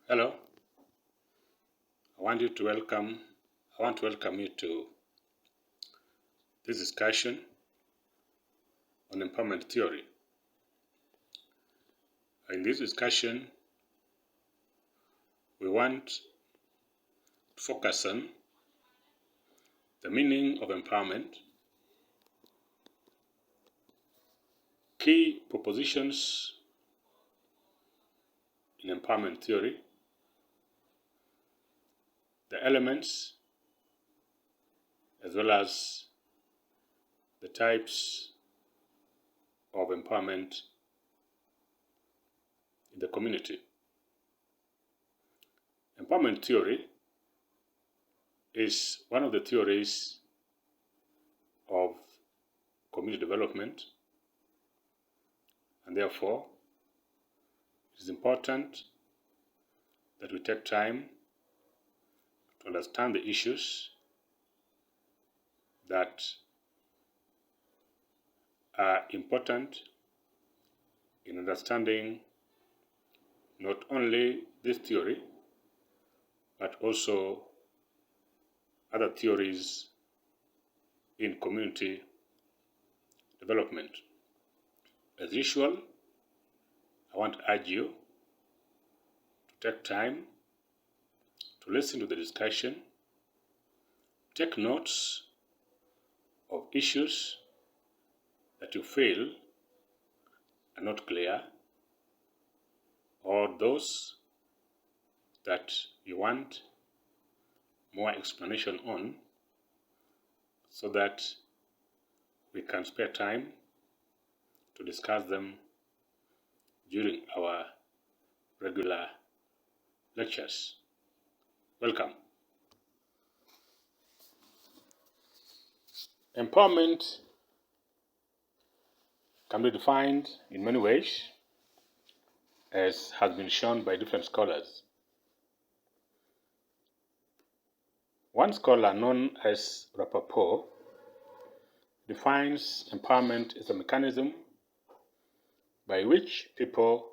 Hello. I want to welcome you to this discussion on empowerment theory. In this discussion, we want to focus on the meaning of empowerment, key propositions in empowerment theory, the elements, as well as the types of empowerment in the community. Empowerment theory is one of the theories of community development, and therefore it is important that we take time to understand the issues that are important in understanding not only this theory, but also other theories in community development. As usual, I want to urge you to take time to listen to the discussion, take notes of issues that you feel are not clear, or those that you want more explanation on, so that we can spare time to discuss them during our regular lectures. Welcome. Empowerment can be defined in many ways, as has been shown by different scholars. One scholar, known as Rappaport, defines empowerment as a mechanism by which people,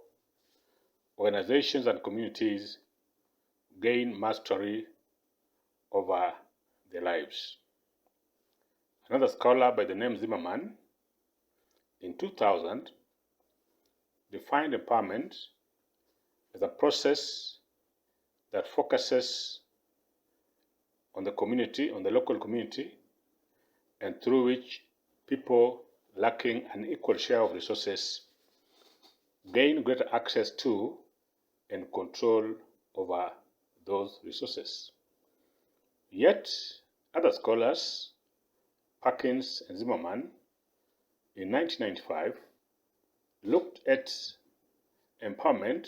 organizations, and communities gain mastery over their lives. Another scholar by the name Zimmerman, in 2000, defined empowerment as a process that focuses on the community, on the local community, and through which people lacking an equal share of resources gain greater access to and control over those resources. Yet, other scholars, Perkins and Zimmerman, in 1995, looked at empowerment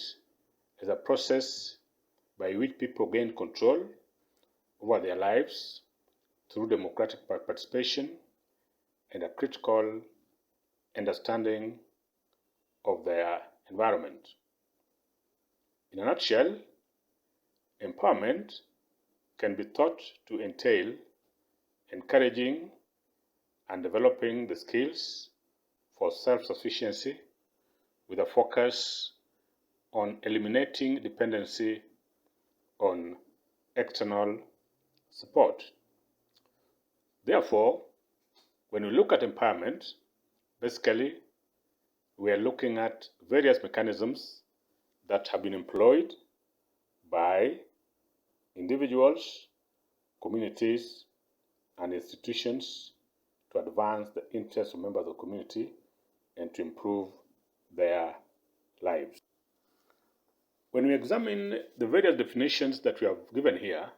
as a process by which people gain control over their lives through democratic participation and a critical understanding of their environment. In a nutshell, empowerment can be thought to entail encouraging and developing the skills for self-sufficiency with a focus on eliminating dependency on external support. Therefore, when we look at empowerment, basically we are looking at various mechanisms that have been employed by individuals, communities, and institutions to advance the interests of members of the community and to improve their lives. When we examine the various definitions that we have given here,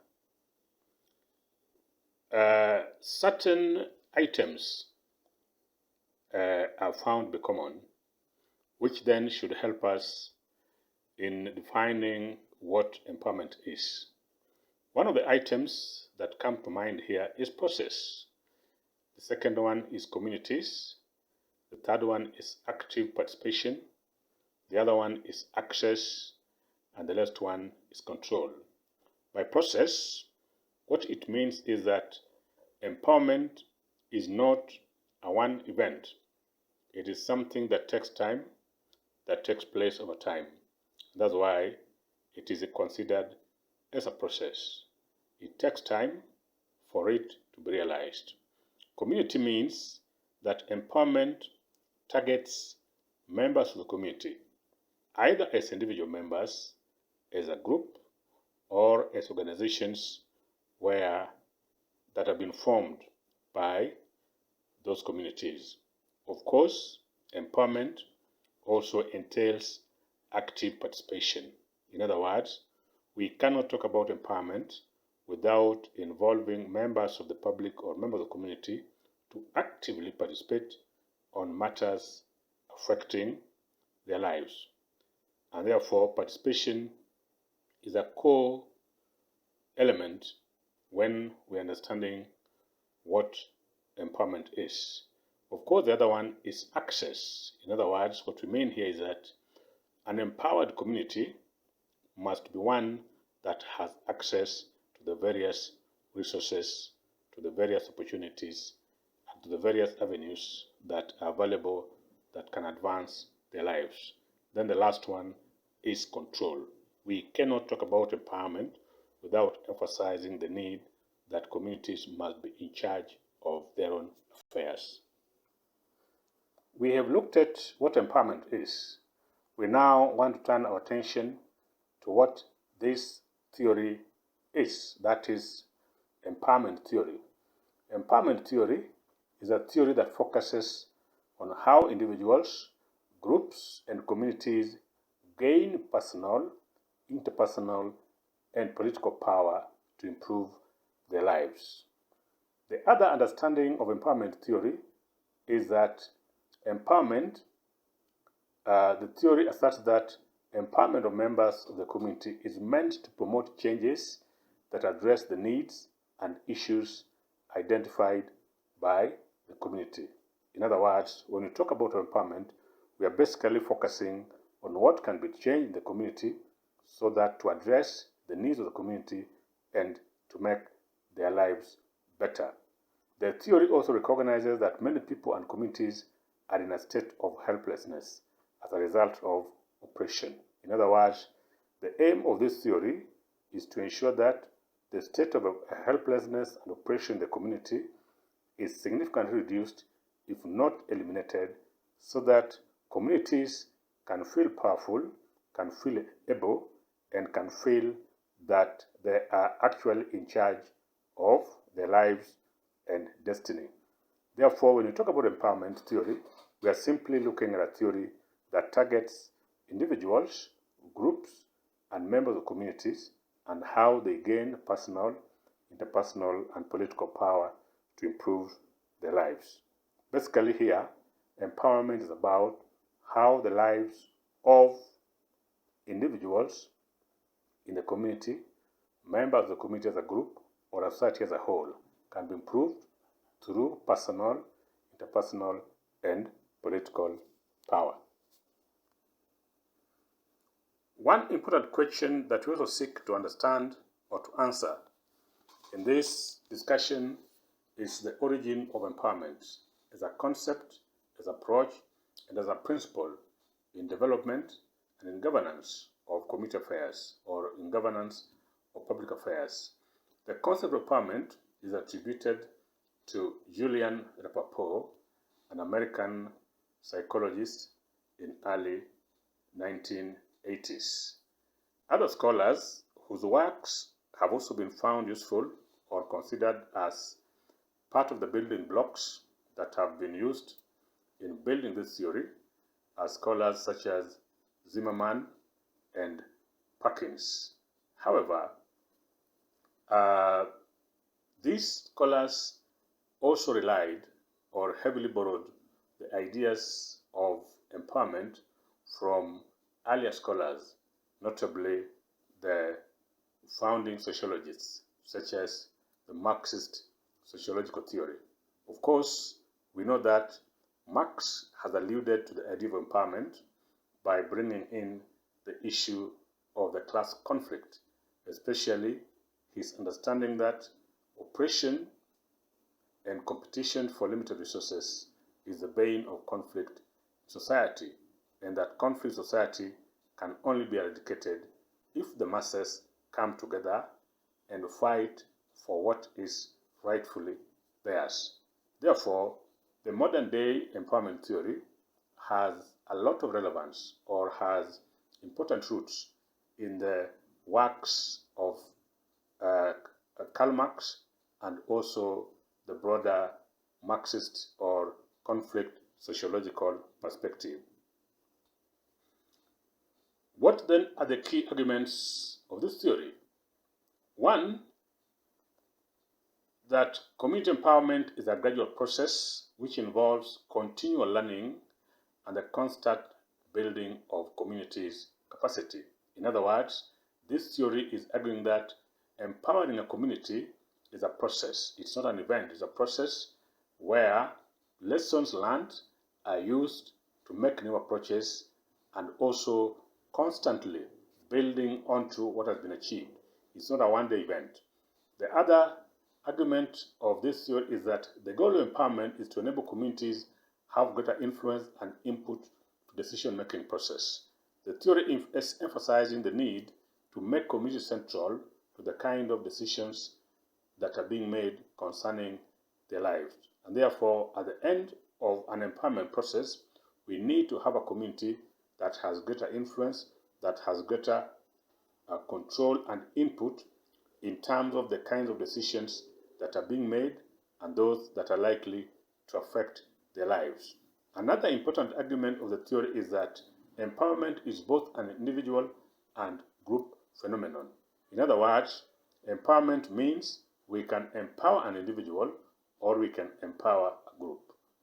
certain items are found to be common, which then should help us in defining what empowerment is. One of the items that come to mind here is process. The second one is communities. The third one is active participation. The other one is access. And the last one is control. By process, what it means is that empowerment is not a one event. It is something that takes time, that takes place over time. That's why it is considered as a process. It takes time for it to be realized. Community means that empowerment targets members of the community, either as individual members, as a group, or as organizations that have been formed by those communities. Of course, empowerment also entails active participation. In other words, we cannot talk about empowerment without involving members of the public or members of the community to actively participate on matters affecting their lives. And therefore, participation is a core element when we're understanding what empowerment is. Of course, the other one is access. In other words, what we mean here is that an empowered community must be one that has access to the various resources, to the various opportunities, and to the various avenues that are available that can advance their lives. Then the last one is control. We cannot talk about empowerment without emphasizing the need that communities must be in charge of their own affairs. We have looked at what empowerment is. We now want to turn our attention to what this theory is, that is, empowerment theory. Empowerment theory is a theory that focuses on how individuals, groups, and communities gain personal, interpersonal, and political power to improve their lives. The other understanding of empowerment theory is that the theory asserts that empowerment of members of the community is meant to promote changes that address the needs and issues identified by the community. In other words, when we talk about empowerment, we are basically focusing on what can be changed in the community so that to address the needs of the community and to make their lives better. The theory also recognizes that many people and communities are in a state of helplessness as a result of oppression. In other words, the aim of this theory is to ensure that the state of helplessness and oppression in the community is significantly reduced, if not eliminated, so that communities can feel powerful, can feel able, and can feel that they are actually in charge of their lives and destiny. Therefore, when we talk about empowerment theory, we are simply looking at a theory that targets individuals, groups, and members of communities and how they gain personal, interpersonal, and political power to improve their lives. Basically here, empowerment is about how the lives of individuals in the community, members of the community as a group, or a society as a whole can be improved through personal, interpersonal, and political power. One important question that we also seek to understand or to answer in this discussion is the origin of empowerment as a concept, as an approach, and as a principle in development and in governance of community affairs or in governance of public affairs. The concept of empowerment is attributed to Julian Rappaport, an American psychologist in early 1980s. Other scholars whose works have also been found useful or considered as part of the building blocks that have been used in building this theory are scholars such as Zimmerman and Perkins. However, these scholars also relied or heavily borrowed the ideas of empowerment from earlier scholars, notably the founding sociologists such as the Marxist sociological theory. Of course, we know that Marx has alluded to the idea of empowerment by bringing in the issue of the class conflict, especially his understanding that oppression and competition for limited resources is the bane of conflict in society, and that conflict society can only be eradicated if the masses come together and fight for what is rightfully theirs. Therefore, the modern day empowerment theory has a lot of relevance, or has important roots in the works of Karl Marx, and also the broader Marxist or conflict sociological perspective. What then are the key arguments of this theory? One, that community empowerment is a gradual process which involves continual learning and the constant building of communities' capacity. In other words, this theory is arguing that empowering a community is a process. It's not an event, it's a process where lessons learned are used to make new approaches and also constantly building onto what has been achieved. It's not a one-day event. The other argument of this theory is that the goal of empowerment is to enable communities have greater influence and input to decision-making process. The theory is emphasizing the need to make communities central to the kind of decisions that are being made concerning their lives. And therefore, at the end of an empowerment process, we need to have a community that has greater influence, that has greater control and input in terms of the kinds of decisions that are being made and those that are likely to affect their lives. Another important argument of the theory is that empowerment is both an individual and group phenomenon. In other words, empowerment means we can empower an individual or we can empower a group.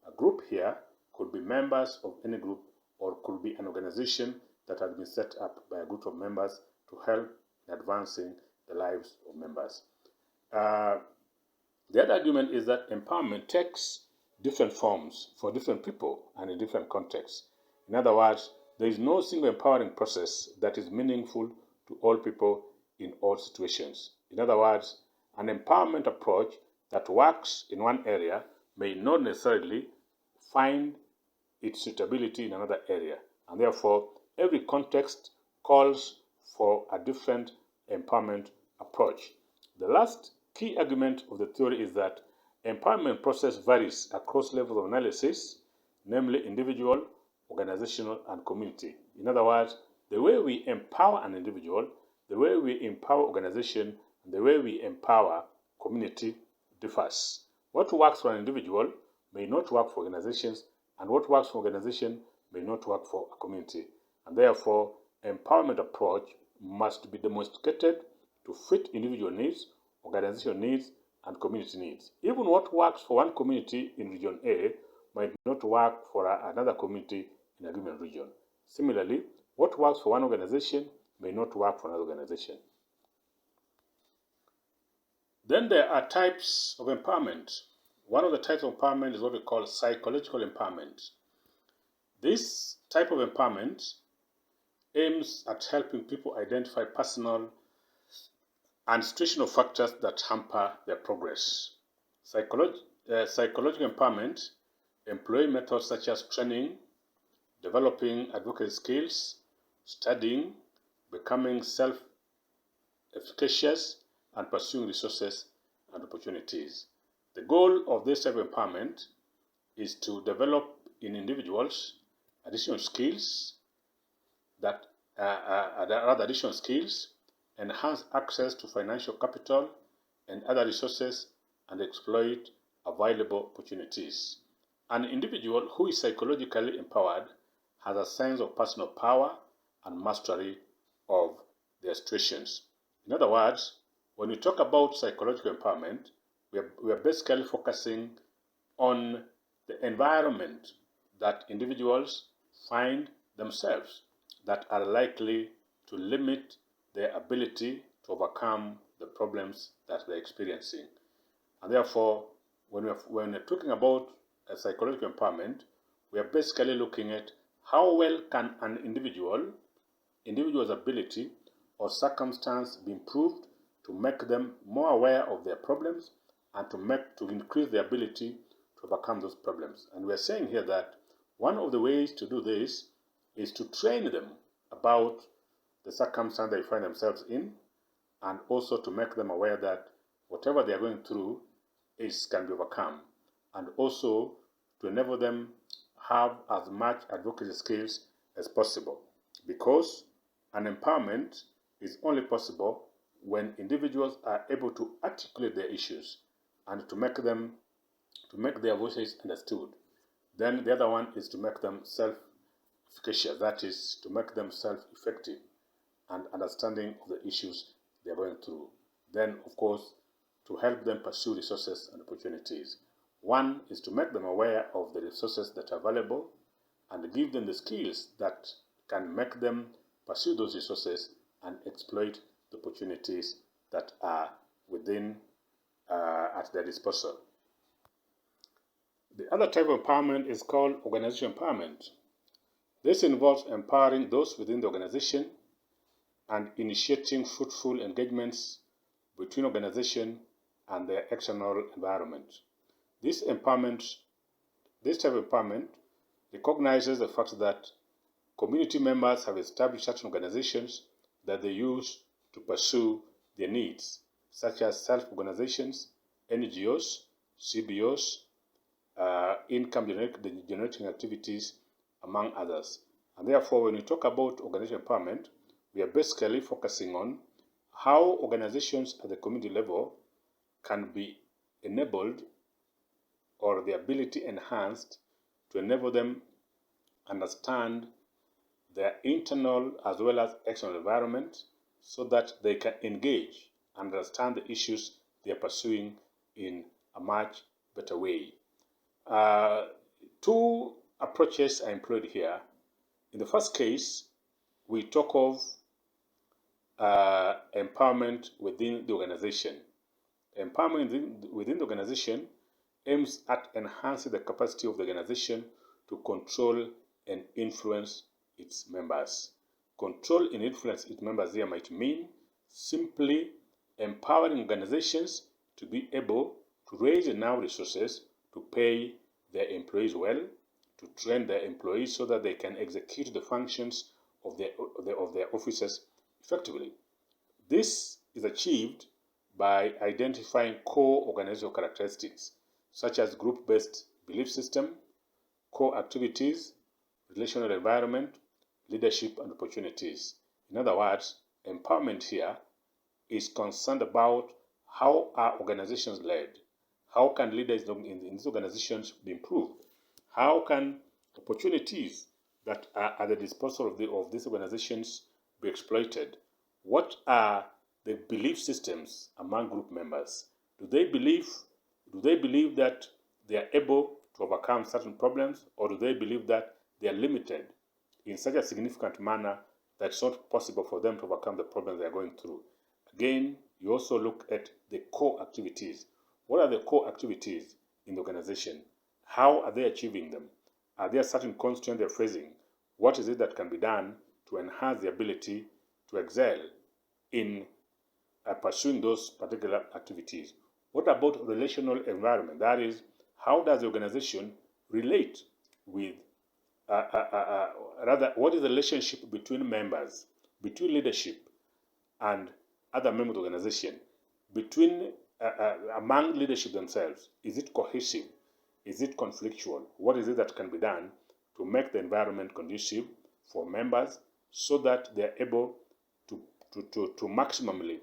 A group here could be members of any group, or could be an organization that has been set up by a group of members to help in advancing the lives of members. The other argument is that empowerment takes different forms for different people and in different contexts. In other words, there is no single empowering process that is meaningful to all people in all situations. In other words, an empowerment approach that works in one area may not necessarily find its suitability in another area, and therefore every context calls for a different empowerment approach. The last key argument of the theory is that empowerment process varies across levels of analysis, namely individual, organizational, and community. In other words, the way we empower an individual, the way we empower organization, and the way we empower community differs. What works for an individual may not work for organizations, and what works for organization may not work for a community. And therefore, empowerment approach must be domesticated to fit individual needs, organizational needs, and community needs. Even what works for one community in region A might not work for another community in a given region. Similarly, what works for one organization may not work for another organization. Then there are types of empowerment. One of the types of empowerment is what we call psychological empowerment. This type of empowerment aims at helping people identify personal and situational factors that hamper their progress. Psychological empowerment employs methods such as training, developing advocacy skills, studying, becoming self-efficacious, and pursuing resources and opportunities. The goal of this type of empowerment is to develop in individuals additional skills enhance access to financial capital and other resources, and exploit available opportunities. An individual who is psychologically empowered has a sense of personal power and mastery of their situations. In other words, when we talk about psychological empowerment, we are basically focusing on the environment that individuals find themselves that are likely to limit their ability to overcome the problems that they're experiencing. And therefore, when we're talking about a psychological empowerment, we are basically looking at how well can an individual's ability or circumstance be improved to make them more aware of their problems and to increase their ability to overcome those problems. And we're saying here that one of the ways to do this is to train them about the circumstance they find themselves in, and also to make them aware that whatever they are going through can be overcome, and also to enable them have as much advocacy skills as possible, because an empowerment is only possible when individuals are able to articulate their issues and to make their voices understood. Then the other one is to make them self-efficacious, that is, to make them self-effective and understanding of the issues they are going through. Then, of course, to help them pursue resources and opportunities. One is to make them aware of the resources that are available and give them the skills that can make them pursue those resources and exploit the opportunities that are within at their disposal. The other type of empowerment is called organizational empowerment. This involves empowering those within the organization and initiating fruitful engagements between organization and their external environment. This type of empowerment recognizes the fact that community members have established certain organizations that they use to pursue their needs, such as self-organizations, NGOs, CBOs, income-generating activities, among others. And therefore, when we talk about organizational empowerment, we are basically focusing on how organizations at the community level can be enabled or the ability enhanced to enable them understand their internal as well as external environment so that they can engage and understand the issues they are pursuing in a much better way. Two approaches are employed here. In the first case, we talk of empowerment within the organization. Empowerment within the organization aims at enhancing the capacity of the organization to control and influence its members. Control and influence its members here might mean simply empowering organizations to be able to raise enough resources to pay their employees well, to train their employees so that they can execute the functions of their offices effectively. This is achieved by identifying core organizational characteristics such as group-based belief system, core activities, relational environment, leadership, and opportunities. In other words, empowerment here is concerned about how are organizations led? How can leaders in these organizations be improved? How can opportunities that are at the disposal of these organizations be exploited? What are the belief systems among group members? Do they believe that they are able to overcome certain problems, or do they believe that they are limited in such a significant manner that it's not possible for them to overcome the problems they are going through? Again, you also look at the core activities. What are the core activities in the organization? How are they achieving them? Are there certain constraints they're facing? What is it that can be done to enhance the ability to excel in pursuing those particular activities? What about relational environment? That is, how does the organization relate with, what is the relationship between members, between leadership and other members of the organization, among leadership themselves? Is it cohesive? Is it conflictual? What is it that can be done to make the environment conducive for members so that they're able to maximally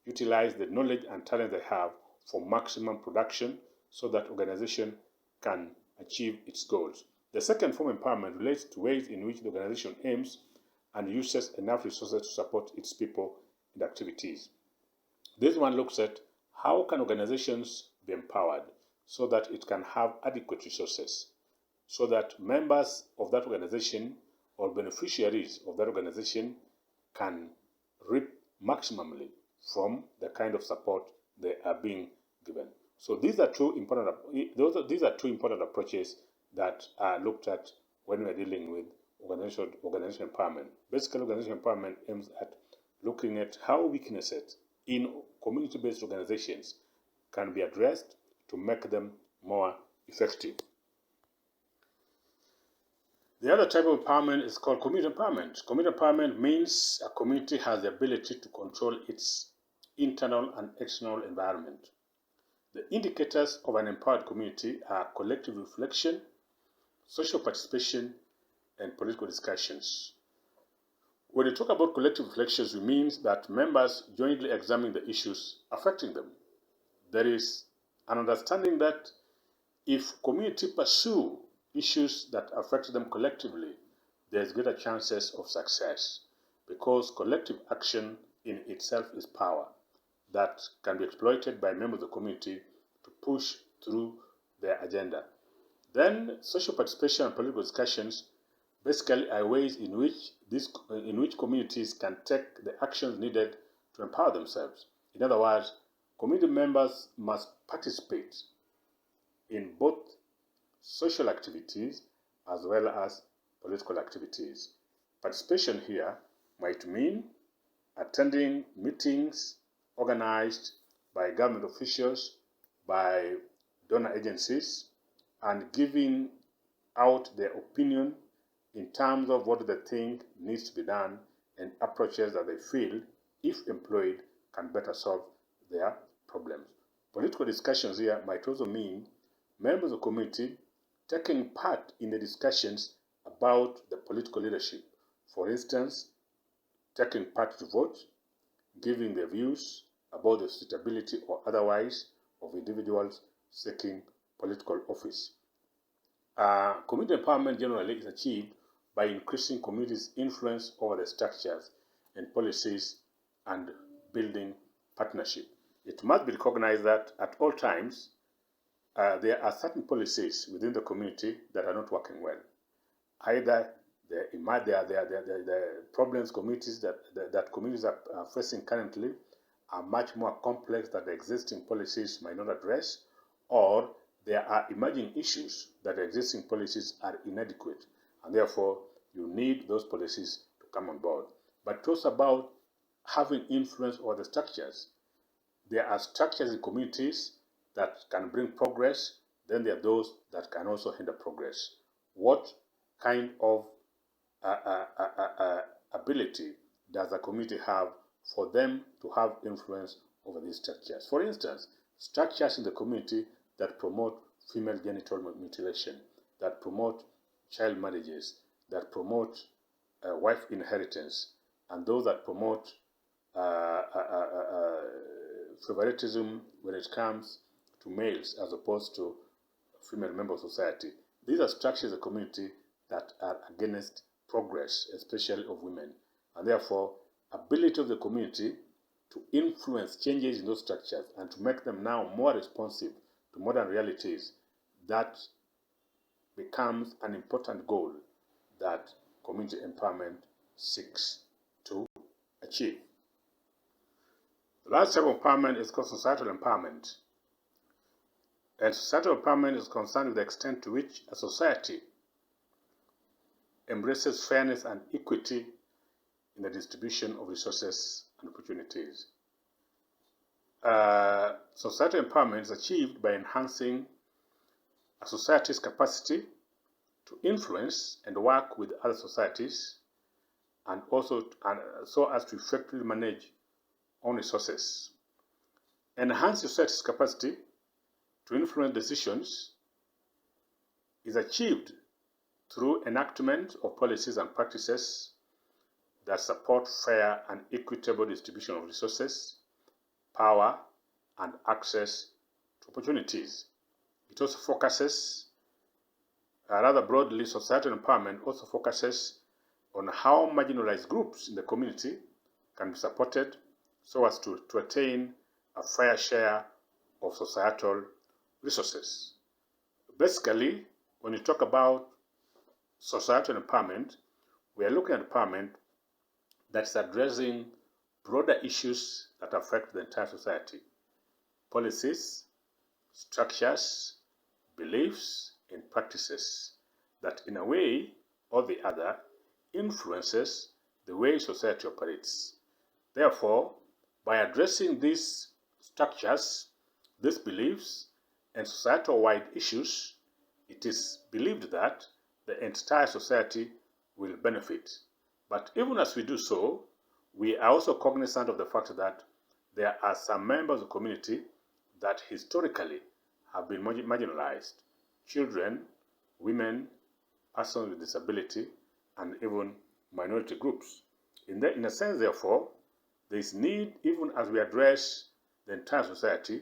utilize the knowledge and talent they have for maximum production so that organization can achieve its goals? The second form of empowerment relates to ways in which the organization aims and uses enough resources to support its people and activities. This one looks at how can organizations be empowered so that it can have adequate resources, so that members of that organization or beneficiaries of that organization can reap maximally from the kind of support they are being given. So these are two important approaches that are looked at when we're dealing with organizational empowerment. Basically, organizational empowerment aims at looking at how weaknesses in community-based organizations can be addressed to make them more effective. The other type of empowerment is called community empowerment. Community empowerment means a community has the ability to control its internal and external environment. The indicators of an empowered community are collective reflection, social participation, and political discussions. When we talk about collective reflections, it means that members jointly examine the issues affecting them. There is an understanding that if community pursue issues that affect them collectively, there's greater chances of success because collective action in itself is power that can be exploited by members of the community to push through their agenda. Then social participation and political discussions basically are ways in which communities can take the actions needed to empower themselves. In other words, community members must participate in both social activities as well as political activities. Participation here might mean attending meetings organized by government officials, by donor agencies, and giving out their opinion in terms of what they think needs to be done and approaches that they feel, if employed, can better solve their problems. Political discussions here might also mean members of the community taking part in the discussions about the political leadership. For instance, taking part to vote, giving their views about the suitability or otherwise of individuals seeking political office. Community empowerment generally is achieved by increasing communities' influence over the structures and policies and building partnership. It must be recognized that at all times, there are certain policies within the community that are not working well. Either the problems communities that communities are facing currently are much more complex that the existing policies might not address, or there are emerging issues that the existing policies are inadequate, and therefore you need those policies to come on board. But it's also about having influence over the structures. There are structures in communities that can bring progress, then there are those that can also hinder progress. What kind of ability does a community have for them to have influence over these structures? For instance, structures in the community that promote female genital mutilation, that promote child marriages, that promote wife inheritance, and those that promote favoritism when it comes to males as opposed to female members of society. These are structures of the community that are against progress, especially of women, and therefore ability of the community to influence changes in those structures and to make them now more responsive to modern realities, that becomes an important goal that community empowerment seeks to achieve. The last type of empowerment is called societal empowerment. And societal empowerment is concerned with the extent to which a society embraces fairness and equity in the distribution of resources and opportunities. Societal empowerment is achieved by enhancing a society's capacity to influence and work with other societies, and also so as to effectively manage own resources. Enhance society's capacity to influence decisions is achieved through enactment of policies and practices that support fair and equitable distribution of resources, power, and access to opportunities. It also focuses, rather broadly, societal empowerment also focuses on how marginalized groups in the community can be supported so as to attain a fair share of societal resources. Basically, when you talk about societal empowerment, we are looking at empowerment that's addressing broader issues that affect the entire society. Policies, structures, beliefs, and practices that in a way or the other influences the way society operates. Therefore, by addressing these structures, these beliefs, and societal-wide issues, it is believed that the entire society will benefit. But even as we do so, we are also cognizant of the fact that there are some members of the community that historically have been marginalized: children, women, persons with disability, and even minority groups. In a sense, therefore, there is need, even as we address the entire society,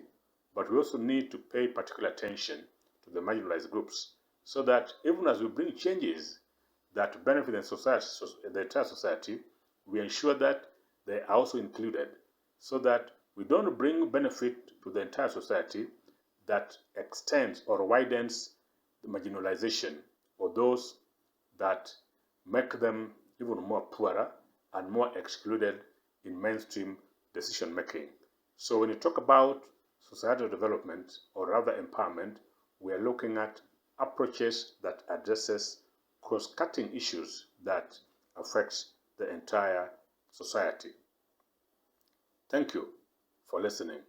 but we also need to pay particular attention to the marginalized groups, so that even as we bring changes that benefit the entire society, we ensure that they are also included, so that we don't bring benefit to the entire society that extends or widens the marginalization or those that make them even more poorer and more excluded in mainstream decision making. So when you talk about societal development, or rather empowerment, we are looking at approaches that addresses cross-cutting issues that affects the entire society. Thank you for listening.